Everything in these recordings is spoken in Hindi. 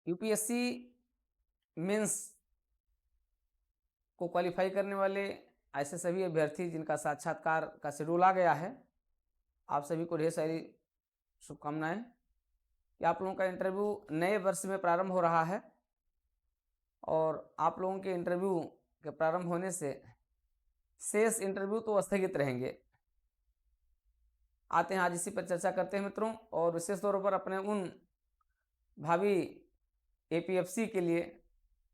यूपीएससी मेंस को क्वालिफाई करने वाले ऐसे सभी अभ्यर्थी जिनका साक्षात्कार का शेड्यूल आ गया है, आप सभी को ढेर सारी शुभकामनाएं कि आप लोगों का इंटरव्यू नए वर्ष में प्रारंभ हो रहा है और आप लोगों के इंटरव्यू के प्रारंभ होने से शेष इंटरव्यू तो स्थगित रहेंगे। आते हैं आज इसी पर चर्चा करते हैं मित्रों, और विशेष तौर पर अपने उन भावी एपीएफसी के लिए,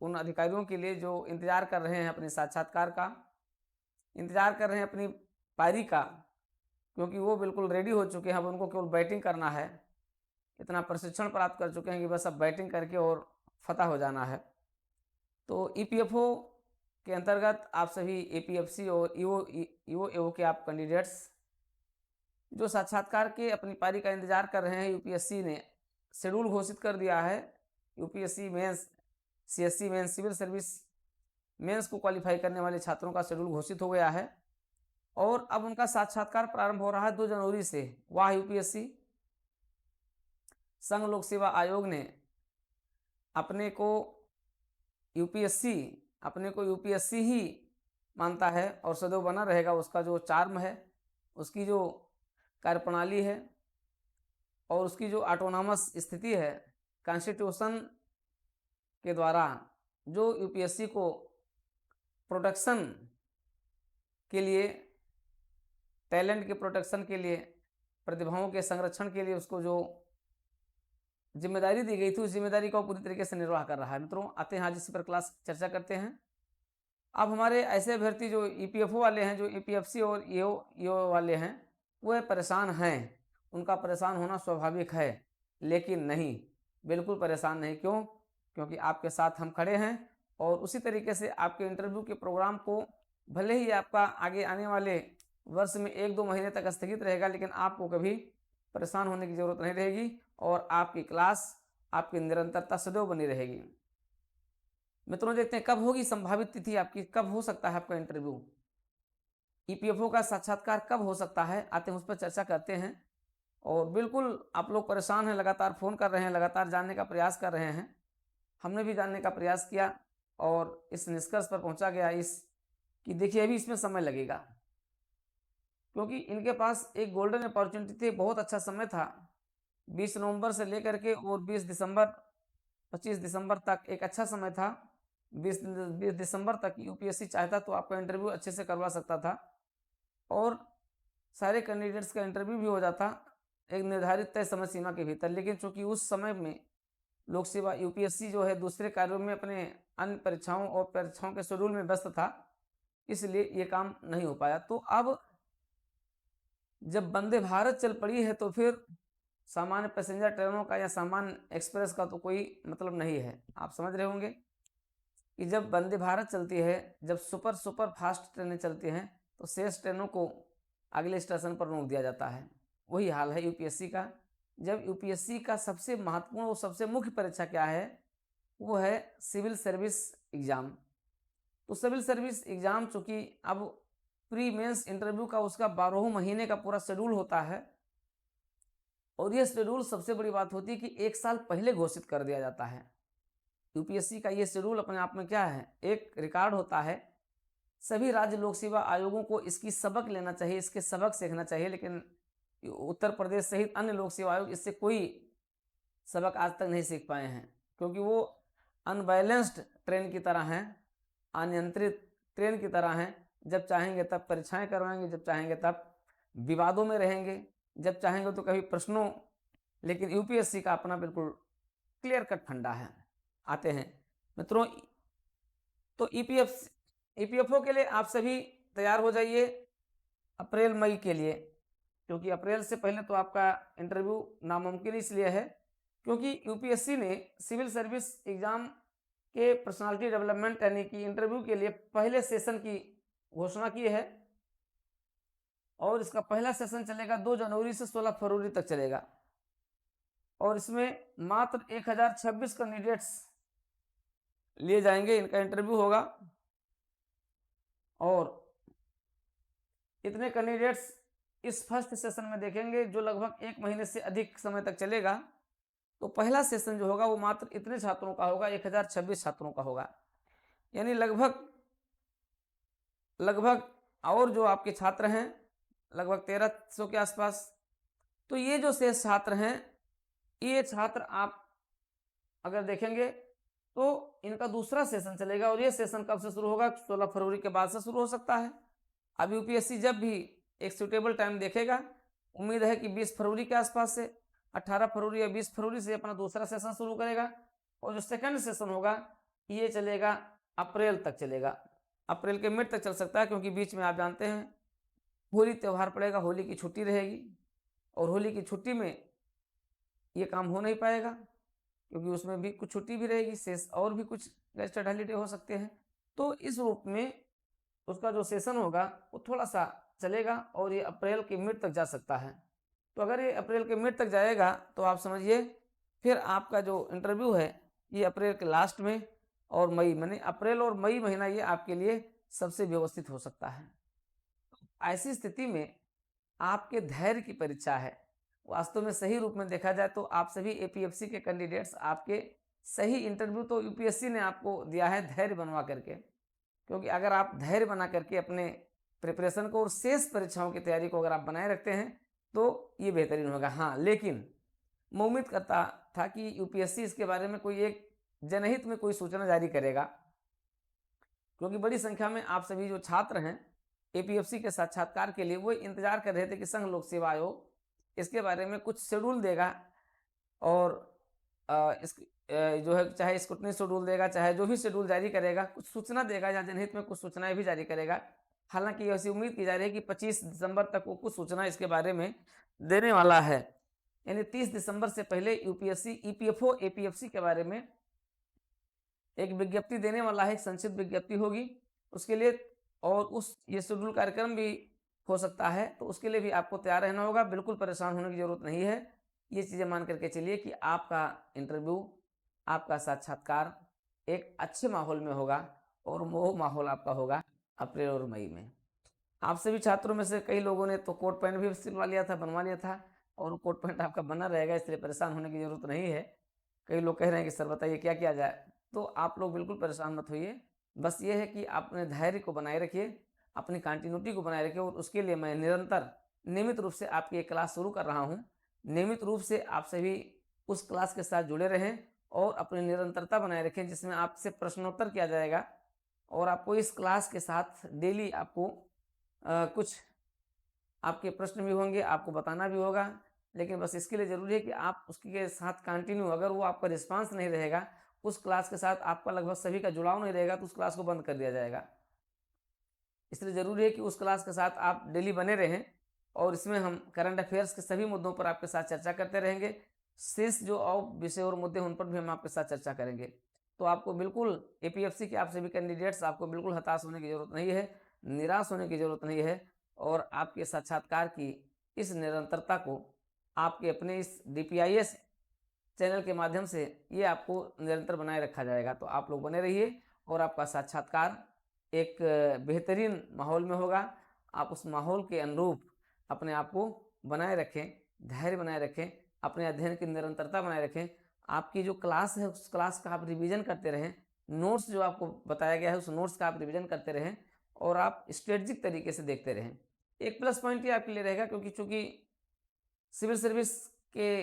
उन अधिकारियों के लिए जो इंतजार कर रहे हैं अपने साक्षात्कार का, इंतजार कर रहे हैं अपनी पारी का, क्योंकि वो बिल्कुल रेडी हो चुके हैं। अब उनको केवल बैटिंग करना है, इतना प्रशिक्षण प्राप्त कर चुके हैं कि बस अब बैटिंग करके और फतह हो जाना है। तो ईपीएफओ के अंतर्गत आप सभी एपीएफसी और ईओ के आप कैंडिडेट्स जो साक्षात्कार के अपनी पारी का इंतजार कर रहे हैं, यूपीएससी ने शेड्यूल घोषित कर दिया है। UPSC mains, CSC mains, civil service mains को क्वालिफाई करने वाले छात्रों का शेड्यूल घोषित हो गया है और अब उनका साक्षात्कार प्रारंभ हो रहा है 2 जनवरी से। वाह यूपीएससी! संघ लोक सेवा आयोग ने अपने को यूपीएससी ही मानता है और सदैव बना रहेगा। उसका जो चार्म है, उसकी जो कार्यप्रणाली है और उसकी जो ऑटोनॉमस स्थिति है, कॉन्स्टिट्यूशन के द्वारा जो यूपीएससी को प्रोटेक्शन के लिए, टैलेंट के प्रोटेक्शन के लिए, प्रतिभाओं के संरक्षण के लिए उसको जो जिम्मेदारी दी गई थी, उस जिम्मेदारी को पूरी तरीके से निर्वाह कर रहा है। मित्रों, आते हैं आज इसी पर क्लास चर्चा करते हैं। अब हमारे ऐसे अभ्यर्थी जो ईपीएफओ वाले हैं, जो ईपीएफसी और ईओ वाले हैं, वह परेशान हैं। उनका परेशान होना स्वाभाविक है, लेकिन नहीं, बिल्कुल परेशान नहीं। क्यों? क्योंकि आपके साथ हम खड़े हैं और उसी तरीके से आपके इंटरव्यू के प्रोग्राम को भले ही आपका आगे आने वाले वर्ष में 1-2 महीने तक स्थगित रहेगा, लेकिन आपको कभी परेशान होने की जरूरत नहीं रहेगी और आपकी क्लास, आपकी निरंतरता सदैव बनी रहेगी। मित्रों, देखते हैं कब होगी संभावित तिथि आपकी, कब हो सकता है आपका इंटरव्यू, ईपीएफओ का साक्षात्कार कब हो सकता है। आते हैं उस पर चर्चा करते हैं। और बिल्कुल आप लोग परेशान हैं, लगातार फ़ोन कर रहे हैं, लगातार जानने का प्रयास कर रहे हैं। हमने भी जानने का प्रयास किया और इस निष्कर्ष पर पहुंचा गया कि देखिए अभी इसमें समय लगेगा, क्योंकि इनके पास एक गोल्डन अपॉर्चुनिटी थी, बहुत अच्छा समय था। 20 नवंबर से लेकर के और 25 दिसंबर तक एक अच्छा समय था। 20 दिसंबर तक यूपीएससी चाहता तो आपका इंटरव्यू अच्छे से करवा सकता था और सारे कैंडिडेट्स का इंटरव्यू भी हो जाता एक निर्धारित तय समय सीमा के भीतर। लेकिन चूंकि उस समय में लोक सेवा यूपीएससी जो है दूसरे कार्यों में, अपने अन्य परीक्षाओं और परीक्षाओं के शेड्यूल में व्यस्त था, इसलिए ये काम नहीं हो पाया। तो अब जब वंदे भारत चल पड़ी है तो फिर सामान्य पैसेंजर ट्रेनों का या सामान्य एक्सप्रेस का तो कोई मतलब नहीं है। आप समझ रहे होंगे कि जब वंदे भारत चलती है, जब सुपर फास्ट ट्रेनें चलती हैं, तो शेष ट्रेनों को अगले स्टेशन पर रोक दिया जाता है। वही हाल है यूपीएससी का। जब यूपीएससी का सबसे महत्वपूर्ण और सबसे मुख्य परीक्षा क्या है, वो है सिविल सर्विस एग्जाम। तो सिविल सर्विस एग्जाम चूंकि अब प्री मेंस इंटरव्यू का उसका 12 महीने का पूरा शेड्यूल होता है और ये शेड्यूल सबसे बड़ी बात होती है कि 1 साल पहले घोषित कर दिया जाता है। यूपीएससी का ये शेड्यूल अपने आप में क्या है, एक रिकॉर्ड होता है। सभी राज्य लोक सेवा आयोगों को इसकी सबक लेना चाहिए, इसके सबक सीखना चाहिए, लेकिन उत्तर प्रदेश सहित अन्य लोक सेवा आयोग इससे कोई सबक आज तक नहीं सीख पाए हैं, क्योंकि वो अनबैलेंस्ड ट्रेन की तरह हैं, अनियंत्रित ट्रेन की तरह हैं। जब चाहेंगे तब परीक्षाएं करवाएंगे, जब चाहेंगे तब विवादों में रहेंगे, जब चाहेंगे तो कभी प्रश्नों। लेकिन यूपीएससी का अपना बिल्कुल क्लियर कट फंडा है। आते हैं मित्रों, तो ईपीएफओ के लिए आप सभी तैयार हो जाइए अप्रैल मई के लिए, क्योंकि अप्रैल से पहले तो आपका इंटरव्यू नामुमकिन इसलिए है क्योंकि यूपीएससी ने सिविल सर्विस एग्जाम के पर्सनालिटी डेवलपमेंट यानी कि इंटरव्यू के लिए पहले सेशन की घोषणा की है और इसका पहला सेशन चलेगा 2 जनवरी से 16 फरवरी तक चलेगा और इसमें मात्र 1026 कैंडिडेट्स लिए जाएंगे, इनका इंटरव्यू होगा और इतने कैंडिडेट्स इस फर्स्ट सेशन में देखेंगे जो लगभग 1 महीने से अधिक समय तक चलेगा। तो पहला सेशन जो होगा वो मात्र इतने छात्रों का होगा, 1026 छात्रों का होगा, यानी लगभग लगभग और जो आपके छात्र हैं लगभग 1300 के आसपास। तो ये जो शेष छात्र हैं, ये छात्र आप अगर देखेंगे तो इनका दूसरा सेशन चलेगा, और ये सेशन कब से शुरू होगा? 16 फरवरी के बाद से शुरू हो सकता है। अब यूपीएससी जब भी एक सूटेबल टाइम देखेगा, उम्मीद है कि 20 फरवरी के आसपास से 18 फरवरी या 20 फरवरी से अपना दूसरा सेशन शुरू करेगा, और जो सेकंड सेशन होगा ये चलेगा अप्रैल तक चलेगा, अप्रैल के मिड तक चल सकता है, क्योंकि बीच में आप जानते हैं होली त्यौहार पड़ेगा, होली की छुट्टी रहेगी, और होली की छुट्टी में ये काम हो नहीं पाएगा, क्योंकि उसमें भी कुछ छुट्टी भी रहेगी, शेष और भी कुछ गेस्टेड हॉलीडे हो सकते हैं। तो इस रूप में उसका जो सेशन होगा वो थोड़ा सा चलेगा, और ये अप्रैल के मिड तक जा सकता है। तो अगर ये अप्रैल के मिड तक जाएगा तो आप समझिए फिर आपका जो इंटरव्यू है ये अप्रैल के लास्ट में और मई, यानी अप्रैल और मई महीना ये आपके लिए सबसे व्यवस्थित हो सकता है। ऐसी स्थिति में आपके धैर्य की परीक्षा है। वास्तव में सही रूप में देखा जाए तो आप सभी एपीएफसी के कैंडिडेट्स, आपके सही इंटरव्यू तो यूपीएससी ने आपको दिया है धैर्य बनवा करके, क्योंकि अगर आप धैर्य बना करके अपने प्रिपरेशन को और शेष परीक्षाओं की तैयारी को अगर आप बनाए रखते हैं तो ये बेहतरीन होगा। हाँ, लेकिन मैं उम्मीद करता था कि यूपीएससी इसके बारे में कोई एक जनहित में कोई सूचना जारी करेगा, क्योंकि बड़ी संख्या में आप सभी जो छात्र हैं एपीएफसी के साक्षात्कार के लिए वो इंतजार कर रहे थे कि संघ लोक सेवा आयोग इसके बारे में कुछ शेड्यूल देगा, और जो है चाहे स्क्रूटनी शेड्यूल देगा, चाहे जो भी शेड्यूल जारी करेगा, कुछ सूचना देगा या जनहित में कुछ सूचनाएं भी जारी करेगा। हालांकि ऐसी उम्मीद की जा रही है कि 25 दिसंबर तक वो कुछ सूचना इसके बारे में देने वाला है, यानी 30 दिसंबर से पहले यूपीएससी ईपीएफओ एपीएफसी के बारे में एक विज्ञप्ति देने वाला है, एक संक्षिप्त विज्ञप्ति होगी उसके लिए, और उस ये शेड्यूल कार्यक्रम भी हो सकता है, तो उसके लिए भी आपको तैयार रहना होगा। बिल्कुल परेशान होने की जरूरत नहीं है, ये चीज़ें मान करके चलिए कि आपका इंटरव्यू, आपका साक्षात्कार एक अच्छे माहौल में होगा, और वो माहौल आपका होगा अप्रैल और मई में। आप सभी छात्रों में से कई लोगों ने तो कोट पैंट भी सिलवा लिया था, बनवा लिया था, और कोट पैंट आपका बना रहेगा, इसलिए परेशान होने की जरूरत नहीं है। कई लोग कह रहे हैं कि सर बताइए क्या किया जाए, तो आप लोग बिल्कुल परेशान मत होइए। बस ये है कि आप अपने धैर्य को बनाए रखिए, अपनी कंटिन्यूटी को बनाए रखिए, और उसके लिए मैं निरंतर नियमित रूप से आपकी एक क्लास शुरू कर रहा हूँ। नियमित रूप से आप सभी उस क्लास के साथ जुड़े रहें और अपनी निरंतरता बनाए रखें, जिसमें आपसे प्रश्नोत्तर किया जाएगा, और आपको इस क्लास के साथ डेली आपको कुछ आपके प्रश्न भी होंगे, आपको बताना भी होगा, लेकिन बस इसके लिए ज़रूरी है कि आप उसके साथ कंटिन्यू, अगर वो आपका रिस्पांस नहीं रहेगा, उस क्लास के साथ आपका लगभग सभी का जुड़ाव नहीं रहेगा, तो उस क्लास को बंद कर दिया जाएगा। इसलिए ज़रूरी है कि उस क्लास के साथ आप डेली बने रहें, और इसमें हम करंट अफेयर्स के सभी मुद्दों पर आपके साथ चर्चा करते रहेंगे। शेष जो और विषय और मुद्दे उन पर भी हम आपके साथ चर्चा करेंगे। तो आपको बिल्कुल एपीएफसी के आप सभी कैंडिडेट्स, आपको बिल्कुल हताश होने की ज़रूरत नहीं है, निराश होने की ज़रूरत नहीं है, और आपके साक्षात्कार की इस निरंतरता को आपके अपने इस डीपीआईएस चैनल के माध्यम से ये आपको निरंतर बनाए रखा जाएगा। तो आप लोग बने रहिए, और आपका साक्षात्कार एक बेहतरीन माहौल में होगा। आप उस माहौल के अनुरूप अपने आप को बनाए रखें, धैर्य बनाए रखें, अपने अध्ययन की निरंतरता बनाए रखें। आपकी जो क्लास है उस क्लास का आप रिवीजन करते रहें, नोट्स जो आपको बताया गया है उस नोट्स का आप रिवीजन करते रहें, और आप स्ट्रेटजिक तरीके से देखते रहें। एक प्लस पॉइंट ये आपके लिए रहेगा, क्योंकि चूंकि सिविल सर्विस के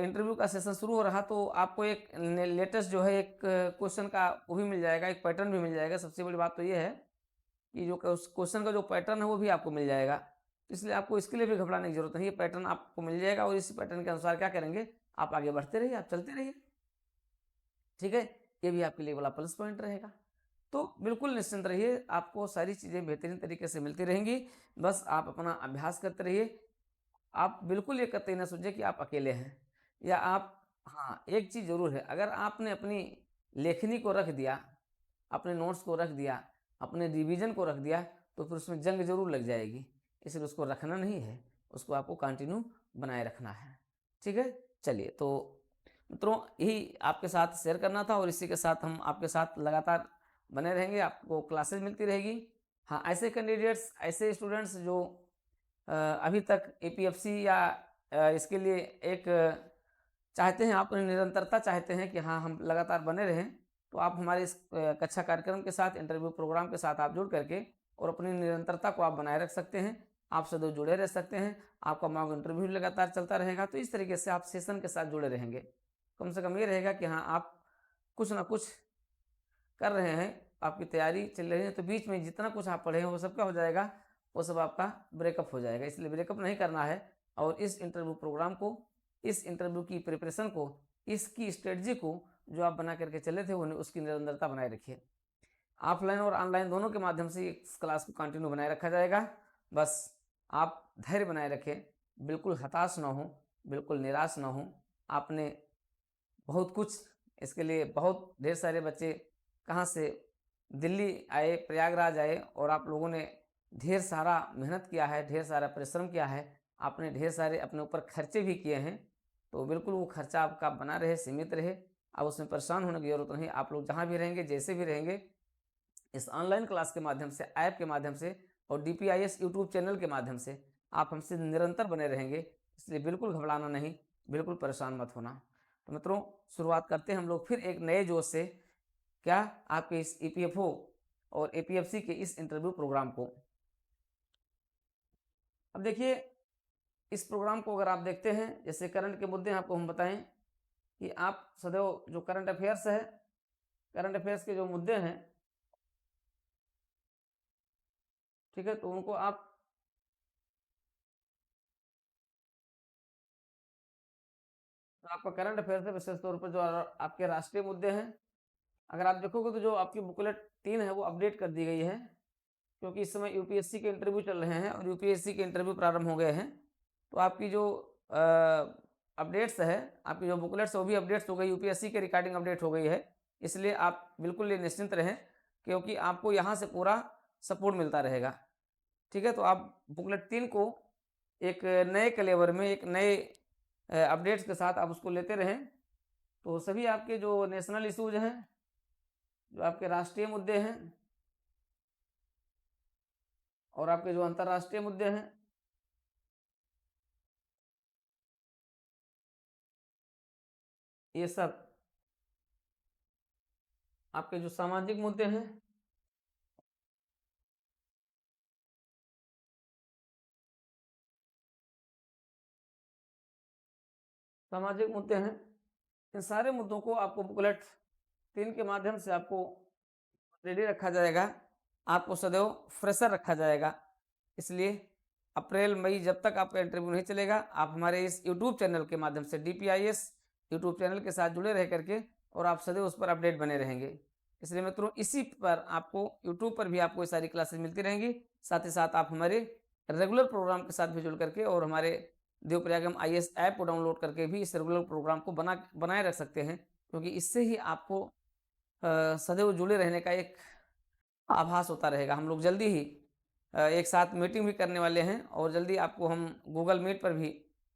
इंटरव्यू का सेशन शुरू हो रहा, तो आपको एक लेटेस्ट जो है एक क्वेश्चन का वो भी मिल जाएगा, एक पैटर्न भी मिल जाएगा। सबसे बड़ी बात तो ये है कि जो क्वेश्चन का जो पैटर्न है वो भी आपको मिल जाएगा, इसलिए आपको इसके लिए भी घबराने की जरूरत नहीं है। पैटर्न आपको मिल जाएगा, और इस पैटर्न के अनुसार क्या करेंगे, आप आगे बढ़ते रहिए, आप चलते रहिए, ठीक है। ये भी आपके लिए बड़ा प्लस पॉइंट रहेगा। तो बिल्कुल निश्चिंत रहिए, आपको सारी चीज़ें बेहतरीन तरीके से मिलती रहेंगी। बस आप अपना अभ्यास करते रहिए। आप बिल्कुल ये कतई ना सोचिए कि आप अकेले हैं, या आप, हाँ एक चीज़ ज़रूर है, अगर आपने अपनी लेखनी को रख दिया, अपने नोट्स को रख दिया, अपने रिवीजन को रख दिया, तो फिर उसमें जंग जरूर लग जाएगी। इसलिए उसको रखना नहीं है, उसको आपको कंटिन्यू बनाए रखना है, ठीक है। चलिए, तो मित्रों यही आपके साथ शेयर करना था, और इसी के साथ हम आपके साथ लगातार बने रहेंगे, आपको क्लासेस मिलती रहेगी। हाँ, ऐसे कैंडिडेट्स, ऐसे स्टूडेंट्स जो अभी तक एपीएफसी या इसके लिए एक चाहते हैं, आप निरंतरता चाहते हैं कि हाँ हम लगातार बने रहें, तो आप हमारे इस कक्षा कार्यक्रम के साथ, इंटरव्यू प्रोग्राम के साथ आप जुड़ करके और अपनी निरंतरता को आप बनाए रख सकते हैं। आप सदैव जुड़े रह सकते हैं, आपका मॉक इंटरव्यू लगातार चलता रहेगा। तो इस तरीके से आप सेशन के साथ जुड़े रहेंगे। कम से कम ये रहेगा कि हाँ आप कुछ ना कुछ कर रहे हैं, आपकी तैयारी चल रही है, तो बीच में जितना कुछ आप पढ़े हैं वो सब क्या हो जाएगा, वो सब आपका ब्रेकअप हो जाएगा। इसलिए ब्रेकअप नहीं करना है और इस इंटरव्यू प्रोग्राम को, इस इंटरव्यू की प्रिपरेशन को, इसकी स्ट्रेटजी को जो आप बना करके चले थे उन्हें, उसकी निरंतरता बनाए रखिए। ऑफलाइन और ऑनलाइन दोनों के माध्यम से इस क्लास को कंटिन्यू बनाए रखा जाएगा। बस आप धैर्य बनाए रखें, बिल्कुल हताश ना हो, बिल्कुल निराश ना हो। आपने बहुत कुछ इसके लिए, बहुत ढेर सारे बच्चे कहाँ से दिल्ली आए, प्रयागराज आए, और आप लोगों ने ढेर सारा मेहनत किया है, ढेर सारा परिश्रम किया है, आपने ढेर सारे अपने ऊपर खर्चे भी किए हैं। तो बिल्कुल वो खर्चा आपका बना रहे, सीमित रहे, आप उसमें परेशान होने की जरूरत नहीं। आप लोग जहाँ भी रहेंगे, जैसे भी रहेंगे, इस ऑनलाइन क्लास के माध्यम से, ऐप के माध्यम से और DPIS यूट्यूब चैनल के माध्यम से आप हमसे निरंतर बने रहेंगे। इसलिए बिल्कुल घबराना नहीं, बिल्कुल परेशान मत होना। तो मित्रों, शुरुआत करते हैं हम लोग फिर एक नए जोश से, क्या आपके इस EPFO और APFC के इस इंटरव्यू प्रोग्राम को। अब देखिए, इस प्रोग्राम को अगर आप देखते हैं, जैसे करंट के मुद्दे आपको हम बताएं कि आप सदैव जो करंट अफेयर्स है, करंट अफेयर्स के जो मुद्दे हैं, ठीक है, तो उनको आप आपका करंट अफेयर्स है, विशेष तौर पर जो आपके राष्ट्रीय मुद्दे हैं, अगर आप देखोगे तो जो आपकी बुकलेट 3 है वो अपडेट कर दी गई है, क्योंकि इस समय यूपीएससी के इंटरव्यू चल रहे हैं और यूपीएससी के इंटरव्यू प्रारंभ हो गए हैं। तो आपकी जो अपडेट्स है, आपकी जो बुकलेट्स है वो भी अपडेट्स हो गई, यूपीएससी के रिगार्डिंग अपडेट हो गई है। इसलिए आप बिल्कुल निश्चिंत रहें, क्योंकि आपको यहाँ से पूरा सपोर्ट मिलता रहेगा। ठीक है, तो आप बुकलेट 3 को एक नए कलेवर में, एक नए अपडेट्स के साथ आप उसको लेते रहें। तो सभी आपके जो नेशनल इशूज हैं, जो आपके राष्ट्रीय मुद्दे हैं और आपके जो अंतर्राष्ट्रीय मुद्दे हैं, ये सब आपके जो सामाजिक मुद्दे हैं, सामाजिक मुद्दे हैं, इन सारे मुद्दों को आपको बुकलेट 3 के माध्यम से आपको रेडी रखा जाएगा, आपको सदैव फ्रेशर रखा जाएगा। इसलिए अप्रैल मई जब तक आपका इंटरव्यू नहीं चलेगा, आप हमारे इस यूट्यूब चैनल के माध्यम से, DPIS यूट्यूब चैनल के साथ जुड़े रह करके और आप सदैव उस पर अपडेट बने रहेंगे। इसलिए मित्रों, इसी पर आपको यूट्यूब पर भी आपको ये सारी क्लासेस मिलती रहेंगी। साथ ही साथ आप हमारे रेगुलर प्रोग्राम के साथ भी जुड़ करके और हमारे देवप्रयागम IAS ऐप को डाउनलोड करके भी इस रेगुलर प्रोग्राम को बनाए रख सकते हैं, क्योंकि इससे ही आपको सदैव जुड़े रहने का एक आभास होता रहेगा। हम लोग जल्दी ही एक साथ मीटिंग भी करने वाले हैं और जल्दी आपको हम गूगल मीट पर भी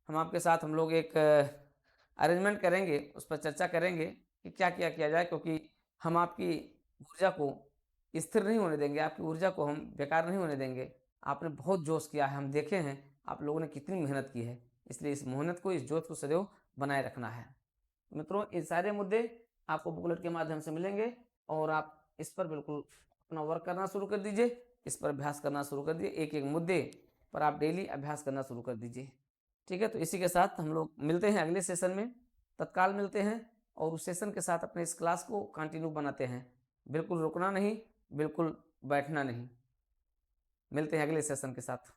हम आपके साथ हम लोग एक अरेंजमेंट करेंगे, उस पर चर्चा करेंगे कि क्या क्या किया जाए, क्योंकि हम आपकी ऊर्जा को स्थिर नहीं होने देंगे, आपकी ऊर्जा को हम बेकार नहीं होने देंगे। आपने बहुत जोश किया है, हम देखे हैं आप लोगों ने कितनी मेहनत की है, इसलिए इस मेहनत को, इस जोश को सदैव बनाए रखना है। मित्रों, ये सारे मुद्दे आपको बुकलेट के माध्यम से मिलेंगे और आप इस पर बिल्कुल अपना वर्क करना शुरू कर दीजिए, इस पर अभ्यास करना शुरू कर दीजिए, एक एक मुद्दे पर आप डेली अभ्यास करना शुरू कर दीजिए। ठीक है, तो इसी के साथ हम लोग मिलते हैं अगले सेशन में, तत्काल मिलते हैं और उस सेशन के साथ अपने इस क्लास को कंटिन्यू बनाते हैं। बिल्कुल रुकना नहीं, बिल्कुल बैठना नहीं। मिलते हैं अगले सेशन के साथ।